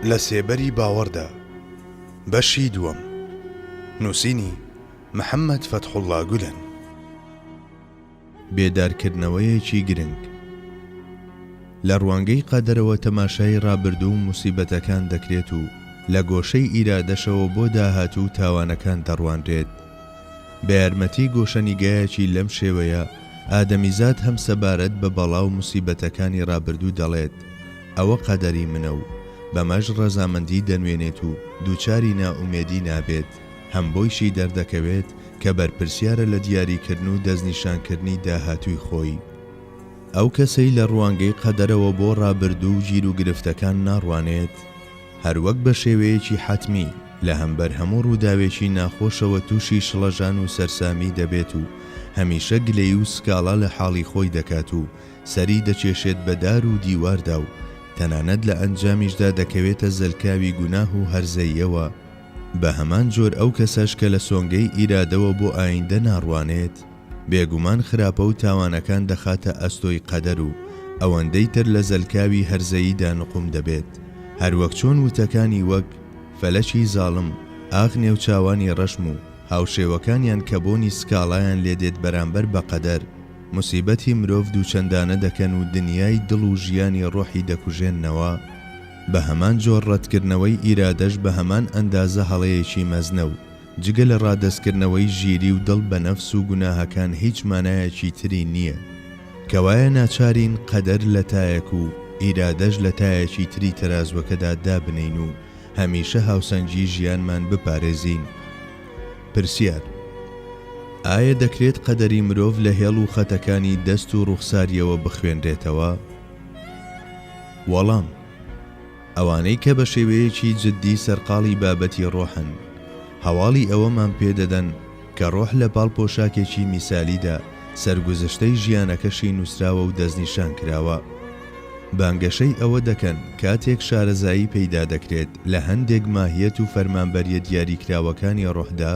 لە سێبەری باوەڕدا بەشی دووەم نووسینی محەممەد فەتحوڵڵا گولەن. بێدارکردنەوەیەکی گرنگ لە ڕوانگەی قەدەرەوە تەماشای ڕابردوو و موسیبەتەکان دەکرێت و لە گۆشەی ئیرادەشەوە بۆ داهاتوو تاوانەکان دەڕوانرێت. بە یارمەتی گۆشەنیگایەکی لەم شێوەیە ئادەمیزاد هەم سەبارەت بە بەڵاو موسیبەتەکانی ڕابردوو دەڵێت ئەوە قەدەری منە و بەمەش ڕەزامەندی دەنوێنێت و دووچاری نائومێدی نابێت، هەم بۆیشی دەردەکەوێت کە بەرپرسیارە لە دیاریکردن و دەستنیشانکردنی داهاتووی خۆی. ئەو کەسەی لە ڕوانگەی قەدەرەوە بۆ ڕابردوو و گیر و گرفتەکان ناڕوانێت، هەروەک بە شێوەیەکی حەتمی لە هەمبەر هەموو ڕووداوێکی ناخۆشەوە تووشی شڵەژان و سەرسامی دەبێت و هەمیشە گلەی و سکاڵا لە حاڵی خۆی دەکات و سەری دەچێشێت بە دار و دیواردا و تەنانەت لە ئەنجامیشدا دەکەوێتە زەلکاوی گوناه و هەرزەیەوە. بە هەمان جۆر ئەو کەسەش کە لە سۆنگەی ئیرادەوە بۆ ئایندە ناڕوانێت، بێگومان خراپە و تاوانەکان دەخاتە ئەستۆی قەدەر و ئەوەندەی تر لە زەلکاوی هەرزەییدا نقوم دەبێت. هەروەک چۆن وتەکانی وەک فەلەکی زاڵم، ئاغ نێوچاوانی ڕەشم و هاوشێوەکانیان کە بۆنی سکاڵایان لێدێت بەرامبەر بە قەدەر، موسیبەتی مرۆڤ دووچەندانە دەکەن و دنیای دڵ و ژیانی ڕۆحی دەکوژێننەوە. بە هەمان جۆر ڕەتکردنەوەی ئیرادەش بە هەمان ئەندازە هەڵەیەکی مەزنە و جگە لە ڕادەستکردنەوەی ژیری و دڵ بە نەفس و گوناهەکان هیچ مانایەکی تری نییە. کەوایە ناچارین قەدەر لە تایەک و ئیرادەش لە تایەکی تری تەرازوەکەدا دابنین و هەمیشە هاوسەنگی ژیانمان بپارێزین. پرسیار: ئایا دەکرێت قەدەری مرۆڤ لە هێڵ و خەتەکانی دەست و ڕوخساریەوە بخوێنرێتەوە؟ وەڵام: ئەوانەی کە بە شێوەیەکی جددی سەرقاڵی بابەتی ڕۆحن، هەواڵی ئەوەمان پێدەدەن کە ڕۆح لە پاڵ پۆشاکێکی میسالیدا سەرگوزشتەی ژیانەکەشی نووسراوە و دەستنیشان کراوە. بانگەشەی ئەوە دەکەن کاتێک شارەزایی پەیدا دەکرێت لە هەندێک ماهیەت و فەرمانبەریە دیاریکراوەکانی ڕۆحدا،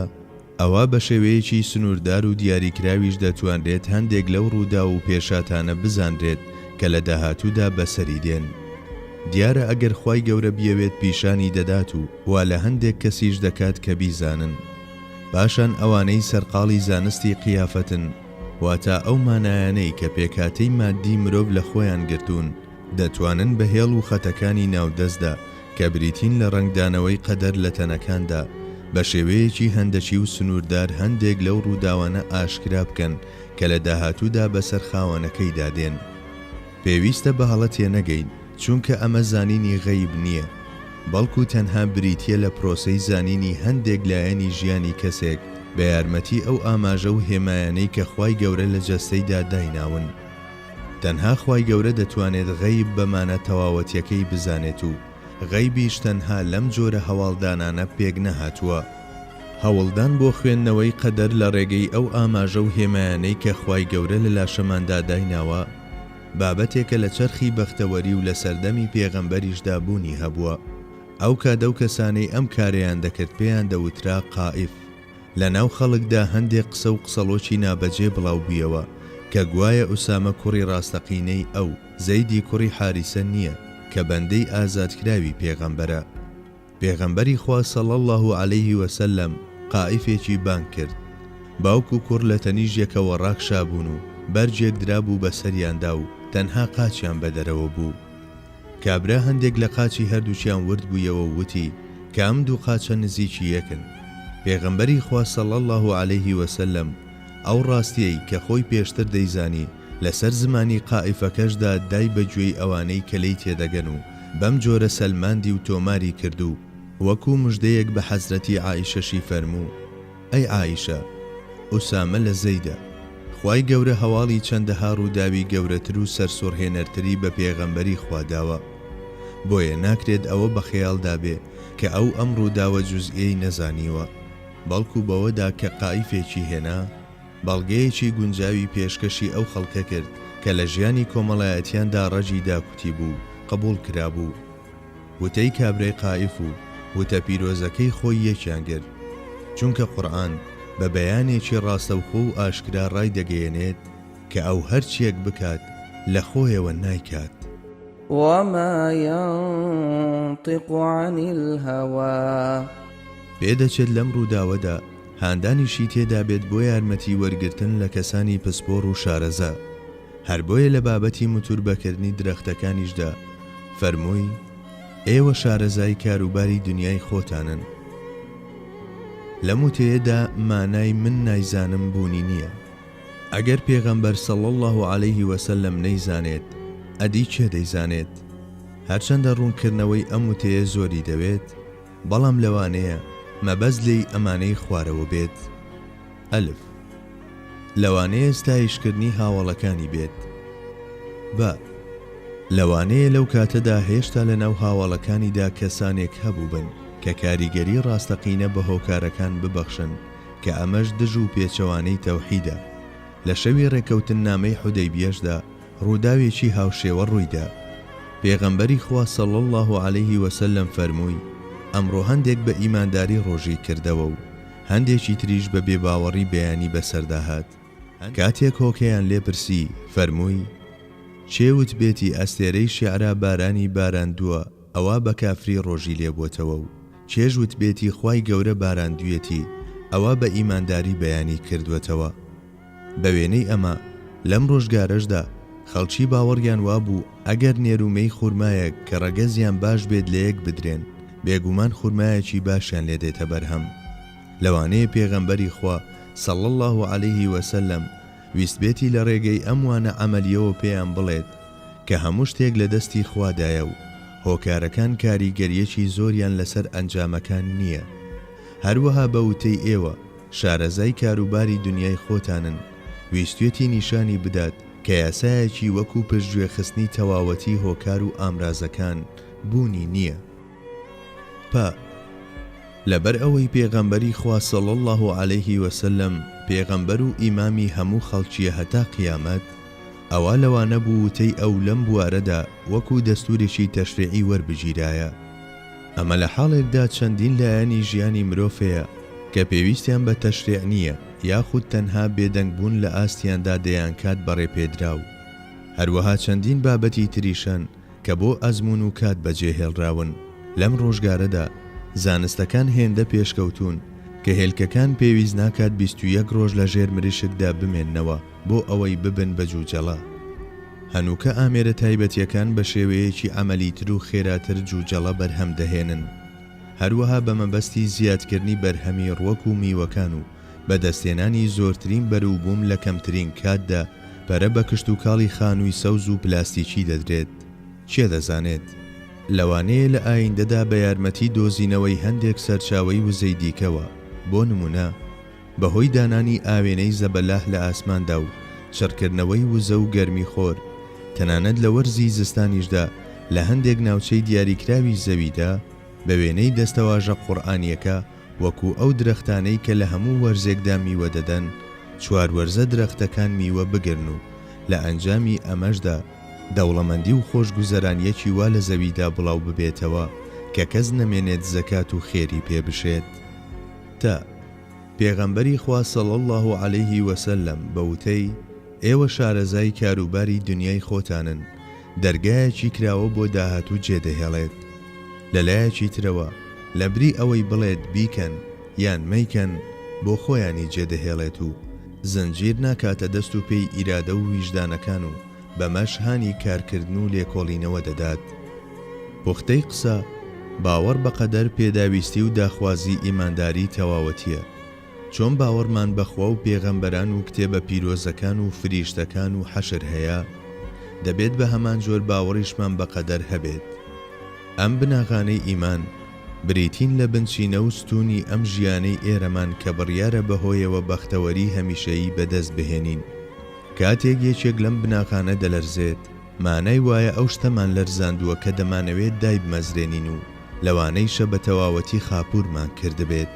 ئەوە بە شێوەیەکی سنووردار و دیاریکراویش دەتوانرێت هەندێک لەو ڕوودا و پێشاتانە بزانرێت کە لە داهاتوودا بەسەری دێن. دیارە ئەگەر خوای گەورە بیەوێت پیشانی دەدات و وا لە هەندێک کەسیش دەکات کە بیزانن. پاشان ئەوانەی سەرقاڵی زانستی قیافەتن، واتە ئەو مانایانەی کە پێکاتەی مادی مرۆڤ لە خۆیان گرتوون، دەتوانن بە هێڵ و خەتەکانی ناودەستدا کە بریتین لە ڕنگدانەوەی قەدەر لە تەنەکاندا بە شێوەیەکی هەندەشی و سنووردار هەندێک لەو ڕووداوانە ئاشکرا بکەن کە لە داهاتوودا بەسەر خاوەنەکەی دادێن. پێویستە بە هەڵە تێنەگەین، چونکە ئەمە زانینی غەیب نییە، بەڵکو تەنها بریتیە لە پرۆسەی زانینی هەندێک لایەنی ژیانی کەسێک بە یارمەتی ئەو ئاماژە و هێمایانەی کە خوای گەورە لە جەستەیدا دایناون. تەنها خوای گەورە دەتوانێت غەیب بەمانە تەواوەتیەکەی بزانێت و غەیبیش تەنها لەم جۆرە هەواڵدانانە پێک نەهاتووە. هەوڵدان بۆ خوێندنەوەی قەدەر لە ڕێگەی ئەو ئاماژە و هێمایانەی کە خوای گەورە لە لاشەماندا دایناوە، بابەتێکە لە چەرخی بەختەوەری و لە سەردەمی پێغەمبەریشدا بوونی هەبووە. ئەو کادە و کەسانەی ئەم کارەیان دەکرد پێیان دەوترا قائف. لە ناو خەڵکدا هەندێک قسە و قسەڵۆکی نابەجێ بڵاو بوویەوە کە گوایە ئوسامە کوڕی ڕاستەقینەی ئەو زەیدی کوڕی حاریسە نییە کە بەندەی ئازادکراوی پێغەمبەرە. پێغەمبەری خوا صلی الله عەلەیه وسلم قائفێکی بانگ کرد. باوک و کوڕ لە تەنیژیەکەوە ڕاکشابوون و بەرجێک درابوو بەسەریاندا و تەنها قاچیان بەدەرەوە بوو. کابرا هەندێک لە قاچی هەردووچیان ورد بوویەوە و وتی کە ئەم دوو قاچە نزیکی یەکن. پێغەمبەری خوا صلی الله عەلەیه وسلم ئەو ڕاستیەی کە خۆی پێشتر دەیزانی لەسەر زمانی قائفەکەشدا دای بەگوێی ئەوانەی کە لی تێدەگەن و بەم جۆرە سەلماندی و تۆماری کردو، وەکو مژدەیەک بە حەزرەتی عایشەشی فەرموو: ئەی عایشە، ئوسامە لە زەیدە. خوای گەورە هەواڵی چەندەها ڕووداوی گەورەتر و سەرسوڕهێنەرتری بە پێغەمبەری خوا داوە، بۆیە ناکرێت ئەوە بە خەیاڵدا بێ کە ئەو ئەم ڕووداوە جوزئیەی نەزانیوە، بەڵکو بەوەدا کە قائفێکی هێنا، بەڵگەیەکی گونجاوی پێشکەشی ئەو خەڵکە کرد کە لە ژیانی کۆمەڵایەتیاندا ڕەجی داکوتی بوو، قبول کرابوو. وتەی کابرای قائف و وتە پیرۆزەکەی خۆی یەکیان کرد، چونکە قورئان بە بەیانێکی ڕاستەوخۆ و ئاشکرا ڕای دەگەیەنێت کە ئەو هەرچیەک بکات لە خۆیەوە نایکات. وما ينطق عن الهوى. پێدەچێت لەم ڕووداوەدا هاندانیشی تێدا بێت بۆ یارمەتی وەرگرتن لە کەسانی پسپۆڕ و شارەزا. هەر بۆیە لە بابەتی موتوربەکردنی درەختەکانیشدا فەرمووی ئێوە شارەزای کاروباری دنیای خۆتانن. لەم وتەیەدا مانای من نایزانم بوونی نییە. ئەگەر پێغەمبەر صلی الله علیه وسلم نەیزانێت ئەدی چێ دەیزانێت؟ هەرچەندە ڕوونکردنەوەی ئەم وتەیە زۆری دەوێت، بەڵام لەوانەیە مەبەست لێی ئەمانەی خوارەوە بێت. ئەلف، لەوانەیە ستایشکردنی هاوڵەکانی بێت. بە، لەوانەیە لەو کاتەدا هێشتا لە ناو هاوڵەکانیدا کەسانێک هەبوو بن کە کاریگەری ڕاستەقینە بە هۆکارەکان ببەخشن کە ئەمەش دژ و پێچەوانەی تەوحیدە. لە شەوی ڕێکەوتن نامەی حودەیبیەشدا ڕووداوێکی هاوشێوە ڕوویدا. پێغەمبەری خوا صلی الله علیه وسلم فەرمووی ئەمڕۆ هەندێک بە ئیمانداری ڕۆژی کردەوە و هەندێکی تریش بە بێباوەڕی بەیانی بەسەرداهات. کاتێک هۆکەیان لێپرسی فەرمووی چێوت بێتی ئەستێرەی شیعرا بارانی باراندووە ئەوە بە کافری ڕۆژی لێبووتەوە و چێژوت بێتی خوای گەورە باراندوویەتی ئەوە بە ئیمانداری بەیانی کردوێتەوە. بە وێنەی ئەمە لەم ڕۆژگارەشدا خەڵکی باوەڕیان وابوو ئەگەر نێرومەی خورمایەک کە ڕەگەزیان باش بێت لە یەک بدرێن بێگومان خورمایەکی باشیان لێدێتە بەرهەم. لەوانەیە پێغەمبەری خوا صلی الله علیه وسلم ویست بێتی لە ڕێگەی ئەم وانە ئەمەلیەوە پێیان بڵێت کە هەموو شتێک لە دەستی خوادایە و هۆکارەکان کاریگەریەکی زۆریان لەسەر ئەنجامەکان نییە. هەروەها بە وتەی ئێوە شارەزای کاروباری دنیای خۆتانن، ویستوێتی نیشانی بدات کە یاسایەکی وەکو پشتگوێخستنی تەواوەتی هۆکار و ئامرازەکان بوونی نییە. پا، لەبەر ئەوەی پێغەمبەری خوا صلی الله علیه وسلم پێغەمبەر و ئیمامی هەموو خەڵکیە هەتا قیامەت، ئەوە لەوانە بوو وتەی ئەو لەم بوارەدا وەکو دەستورێکی تەشریعی وەربگیرایە. ئەمە لە حاڵێکدا چەندین لایەنی ژیانی مرۆڤەیە کە پێویستیان بە تەشریع نییە یاخود تەنها بێدەنگبوون لە ئاستیاندا دەیانکات بەڕێپێدراو. هەروەها چەندین بابەتی تریشەن کە بۆ ئەزمون و کات بەجێهێڵراون. لەم ڕۆژگارەدا زانستەکان هێندە پێشکەوتون کە هێلکەکان پێویست ناکات 21 ڕۆژ لە ژێر مریشکدا بمێننەوە بۆ ئەوەی ببن بە جوجەڵە. هەنووکە ئامێرە تایبەتیەکان بە شێوەیەکی ئەمەلیتر و خێراتر جوجەڵە بەرهەم دەهێنن. هەروەها بە مەبەستی زیادکردنی بەرهەمی ڕوەک و میوەکان و بەدەستێنانی زۆرترین بەرووبووم لە کەمترین کاتدا پەرە بە کشت و کاڵی خانووی سەوز و پلاستیکی دەدرێت. چێ دەزانێت؟ لەوانەیە لە ئایندەدا بە یارمەتی دۆزینەوەی هەندێک سەرچاوەی وزەی دیکەوە، بۆ نمونە بەهۆی دانانی ئاوێنەی زەبەلاح لە ئاسماندا و شەڕکردنەوەی وزە و گەرمی خۆر، تەنانەت لە وەرزی زستانیشدا لە هەندێک ناوچەی دیاریکراوی زەویدا بە وێنەی دەستەواژە قورئانیەکە وەکو ئەو درەختانەی کە لە هەموو وەرزێکدا میوە دەدەن، چوار وەرزە درەختەکان میوە بگرن و لە ئەنجامی ئەمەشدا دەوڵەمەندی و خۆشگوزەرانیەکی وا لە زەویدا بڵاو ببێتەوە کە کەس نەمێنێت زەکات و خێری پێ بشێت. تا پێغەمبەری خوا صلی الله علیه وسلم بەوتەی ئێوە شارەزای کاروباری دنیای خۆتانن، دەرگایەکی کراوە بۆ داهاتوو جێدەهێڵێت. لەلایەکی ترەوە لەبری ئەوەی بڵێت بیکەن یان مەیکەن بۆ خۆیانی جێدەهێڵێت و زنجیر ناکاتە دەست و پێی ئیرادە و ویژدانەکان و بەمەش هانی کارکردن و لێکۆڵینەوە دەدات. پوختەی قسە باوەڕ بە قەدەر پێداویستی و داخوازی ئیمانداری تەواوەتیە. چۆن باوەڕمان بەخوا و پێغەمبەران و کتێبە پیرۆزەکان و فریشتەکان و حەشر هەیە، دەبێت بە هەمان جۆر باوەڕیشمان بە قەدەر هەبێت. ئەم بناغانەی ئیمان بریتین لە بنچینە و ستونی ئەم ژیانەی ئێرەمان کە بڕیارە بەهۆیەوە بەختەوەری هەمیشەیی بەدەست بهێنین. کاتێک یەکێک لەم بناغانە دەلەرزێت، مانای وایە ئەو شتەمان لەرزاندووە کە دەمانەوێت دای بمەزرێنین و لەوانەیشە بە تەواوەتی خاپوورمان کردبێت.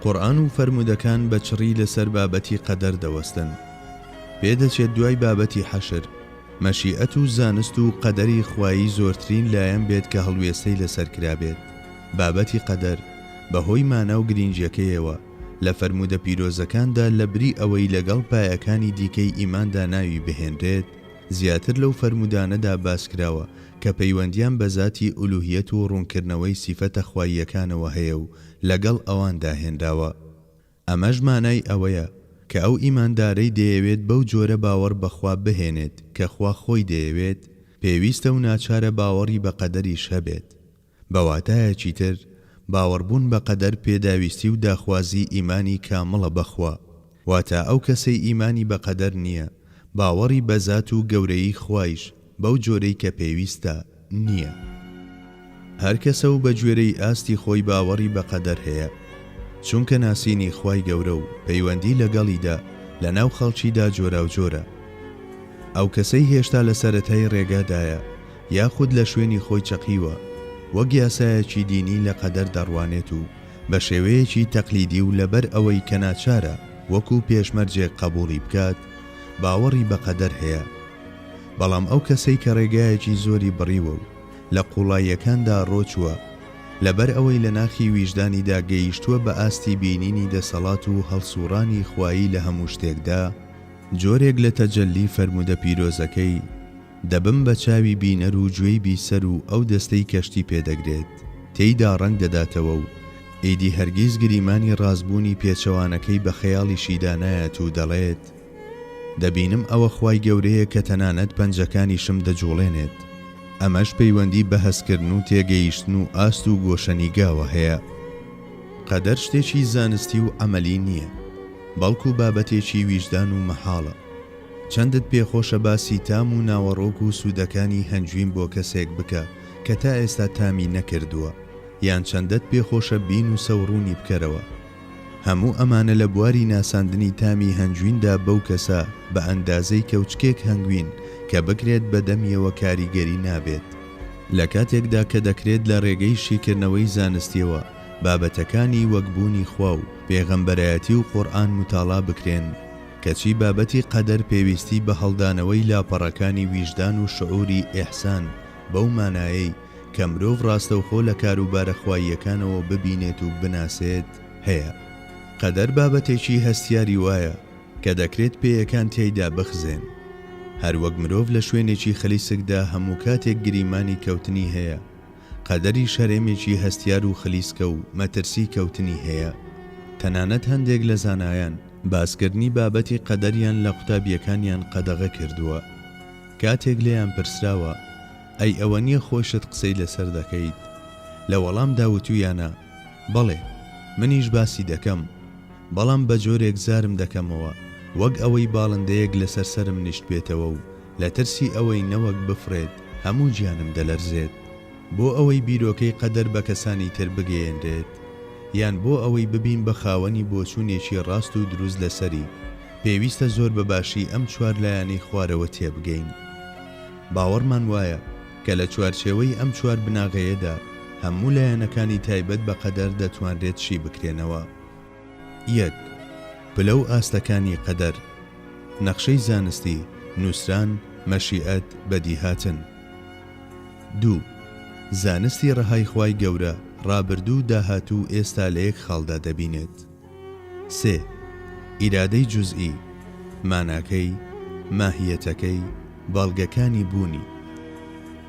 قورئان و فەرمودەکان بە چڕی لەسەر بابەتی قەدەر دەوەستن. پێدەچێت دوای بابەتی حەشر مەشیئەت و زانست و قەدەری خوایی زۆرترین لایەن بێت کە هەڵوێستەی لەسەر کرابێت. بابەتی قەدەر بەهۆی مانا و گرینجەکەیەوە لە فەرمودە پیرۆزەکاندا لە بری ئەوەی لەگەڵ پایەکانی دیکەی ئیماندا ناوی بهێنرێت، زیاتر لەو فەرمودانەدا باسکراوە کە پەیوەندیان بە ذاتی ئولوهیەت و ڕوونکردنەوەی سیفەتە خواییەکانەوە هەیە و لەگەڵ ئەواندا هێنراوە. ئەمەش مانای ئەوەیە کە ئەو ئیماندارەی دەیەوێت بەو جۆرە باوەڕ بەخوا بهێنێت کە خوا خۆی دەیەوێت، پێویستە و ناچارە باوەڕی بە قەدەریش هەبێت. بەواتایەکی تر باوەڕبوون بە قەدەر پێداویستی و داخوازی ئیمانی کامڵە بەخوا، واتە ئەو کەسەی ئیمانی بە قەدەر نییە باوەڕی بە زات و گەورەی خوایش بەو جۆرەی کە پێویستە نییە. هەر کەسە و بە گوێرەی ئاستی خۆی باوەڕی بە قەدەر هەیە، چونکە ناسینی خوای گەورە و پەیوەندی لەگەڵیدا لە ناو خەڵکیدا جۆرا و جۆرە. ئەو کەسەی هێشتا لە سەرەتای ڕێگادایە یاخود لە شوێنی خۆی چەقیوە، وەک یاسایەکی دینی لە قەدەر دەڕوانێت و بە شێوەیەکی تەقلیدی و لەبەر ئەوەی کە ناچارە وەکو پێشمەرجێک قبوڵی بکات باوەڕی بە قەدەر هەیە. بەڵام ئەو کەسەی کە ڕێگایەکی زۆری بڕیوە و لە قوڵاییەکاندا ڕۆچووە، لەبەر ئەوەی لە ناخی ویژدانیدا گەیشتووە بە ئاستی بینینی دەسەڵات و هەڵسوڕانی خوایی لە هەموو شتێکدا، جۆرێک لە تەجەلی فەرمودە پیرۆزەکەی دەبم بە چاوی بینەر و گوێی بیسەر و ئەو دەستەی کەشتی پێدەگرێت تێیدا ڕەنگ دەداتەوە و ئیدی هەرگیز گریمانی ڕازبوونی پێچەوانەکەی بە خەیاڵیشیدا نایەت و دەڵێت دەبینم ئەوە خوای گەورەیە کە تەنانەت پەنجەکانیشم دەجوڵێنێت. ئەمەش پەیوەندی بە هەستکردن و تێگەیشتن و ئاست و گۆشەنیگاوە هەیە. قەدەر شتێکی زانستی و ئەمەلی نییە، بەڵکو بابەتێکی ویژدان و مەحاڵە. چەندت پێخۆشە باسی تام و ناوەڕۆک و سوودەکانی هەنجوین بۆ کەسێک بکە کە تا ئێستا تامی نەکردووە، یان چەندت پێخۆشە بین و سەوڕوونی بکەرەوە. هەموو ئەمانە لە بواری ناساندنی تامی هەنجویندا بەو کەسە بە ئەندازەی کەوچکێک هەنگوین کە بکرێت بە دەمیەوە کاریگەری نابێت. لە کاتێکدا کە دەکرێت لە ڕێگەی شیکردنەوەی زانستیەوە بابەتەکانی وەکبوونی خوا و پێغەمبەرایەتی و قورئان متاڵا بکرێن، کەچی بابەتی قەدەر پێویستی بە هەڵدانەوەی لاپەڕەکانی ویژدان و شعوری ئیحسان بەو مانایەی کە مرۆڤ ڕاستەوخۆ لە کاروبارە خواییەکانەوە ببینێت و بناسێت هەیە. قەدەر بابەتێکی هەستیاری وایە کە دەکرێت پێیەکان تێیدا بخزێن. هەروەک مرۆڤ لە شوێنێکی خلیسکدا هەموو کاتێک گریمانی کەوتنی هەیە، قەدەری شەرێمێکی هەستیار و خلیسکە و مەترسی کەوتنی هەیە. تەنانەت هەندێک لە زانایان باسکردنی بابەتی قەدەریان لە قوتابیەکانیان قەدەغە کردووە. کاتێک لێیان پرسراوە ئەی ئەوە نییە خۆشت قسەی لەسەر دەکەیت، لە وەڵام داوتویانە بەڵێ منیش باسی دەکەم، بەڵام بە جۆرێک زارم دەکەمەوە وەک ئەوەی باڵندەیەک لەسەر سرم نیشت بێتەوە و لە ترسی ئەوەی نەوەک بفرێت هەموو گیانم دەلەرزێت، بۆ ئەوەی بیرۆکەی قەدەر بە کەسانی تر بگەیەندرێت، یان بۆ ئەوەی ببین بە خاوەنی بۆچوونێکی ڕاست و دروست لەسەری. پێویستە زۆر بەباشی ئەم چوار لایەنەی خوارەوە تێبگەین. باوەڕمان وایە کە لە چوارچێوەی ئەم چوار بناغەیەدا هەموو لایەنەکانی تایبەت بە قەدەر دەتوانرێت شی بکرێنەوە. 1. پلە و ئاستەکانی قەدەر، نەخشەی زانستی، نووسران، مەشیئەت، بەدیهاتن. 2. زانستی ڕەهای خوای گەورە، ڕابردوو داهاتوو ئێستا لە یەک خاڵدا دەبینێت. 3. ئیرادەی جوزئی، ماناکەی، ماهیەتەکەی، باڵگەکانی بوونی.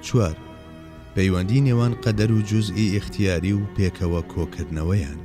4. پەیوەندی نێوان قەدەر و جوزئی ئیختیاری و پێکەوە کۆکردنەوەیان.